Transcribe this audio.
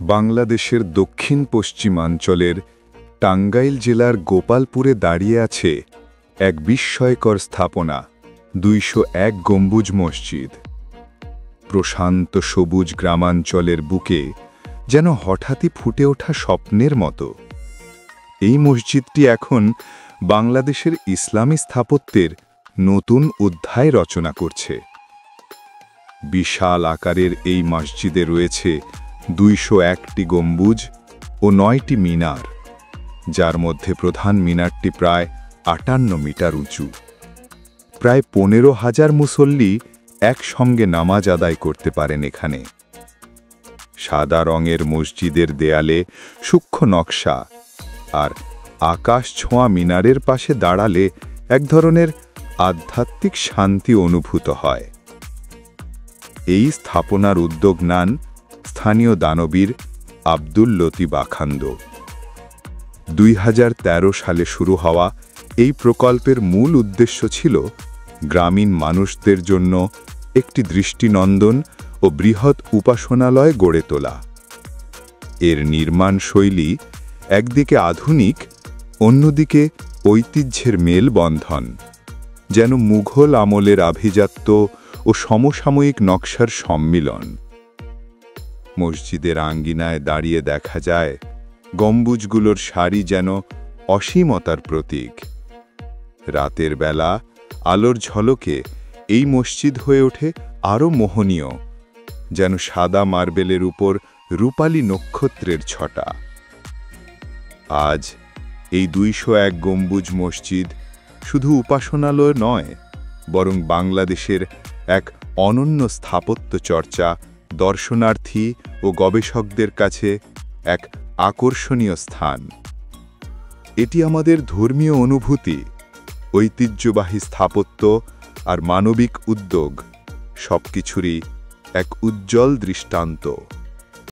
বাংলাদেশের দক্ষিণ পশ্চিমাঞ্চলের টাঙ্গাইল জেলার গোপালপুরে দাঁড়িয়ে আছে এক বিস্ময়কর স্থাপনা ২০১ গম্বুজ মসজিদ। প্রশান্ত সবুজ গ্রামাঞ্চলের বুকে যেন হঠাৎই ফুটে ওঠা স্বপ্নের মতো। এই মসজিদটি এখন বাংলাদেশের ইসলামী স্থাপত্যের নতুন অধ্যায় রচনা করছে। বিশাল আকারের এই মসজিদে রয়েছে ২০১টি গম্বুজ ও ৯টি মিনার, যার মধ্যে প্রধান মিনারটি প্রায় ৫৮ মিটার উঁচু। প্রায় ১৫,০০০ মুসল্লি একসঙ্গে নামাজ আদায় করতে পারেন এখানে। সাদা রঙের মসজিদের দেয়ালে সূক্ষ্ম নকশা আর আকাশ ছোঁয়া মিনারের পাশে দাঁড়ালে এক ধরনের আধ্যাত্মিক শান্তি অনুভূত হয়। এই স্থাপনার উদ্যোগ নেন স্থানীয় দানবীর আব্দুল লতিফ আখান্দ। ২০১৩ সালে শুরু হওয়া এই প্রকল্পের মূল উদ্দেশ্য ছিল গ্রামীণ মানুষদের জন্য একটি দৃষ্টিনন্দন ও বৃহৎ উপাসনালয় গড়ে তোলা। এর নির্মাণ শৈলী একদিকে আধুনিক, অন্যদিকে ঐতিহ্যের মেলবন্ধন, যেন মুঘল আমলের আভিজাত্য ও সমসাময়িক নকশার সম্মিলন। মসজিদের আঙ্গিনায় দাঁড়িয়ে দেখা যায় গম্বুজগুলোর সারি যেন অসীমতার প্রতীক। রাতের বেলা আলোর ঝলকে এই মসজিদ হয়ে ওঠে আরও মোহনীয়, যেন সাদা মার্বেলের উপর রূপালী নক্ষত্রের ছটা। আজ এই ২০১ গম্বুজ মসজিদ শুধু উপাসনালয় নয়, বরং বাংলাদেশের এক অনন্য স্থাপত্য চর্চা, দর্শনার্থী ও গবেষকদের কাছে এক আকর্ষণীয় স্থান। এটি আমাদের ধর্মীয় অনুভূতি, ঐতিহ্যবাহী স্থাপত্য আর মানবিক উদ্যোগ সবকিছুরই এক উজ্জ্বল দৃষ্টান্ত।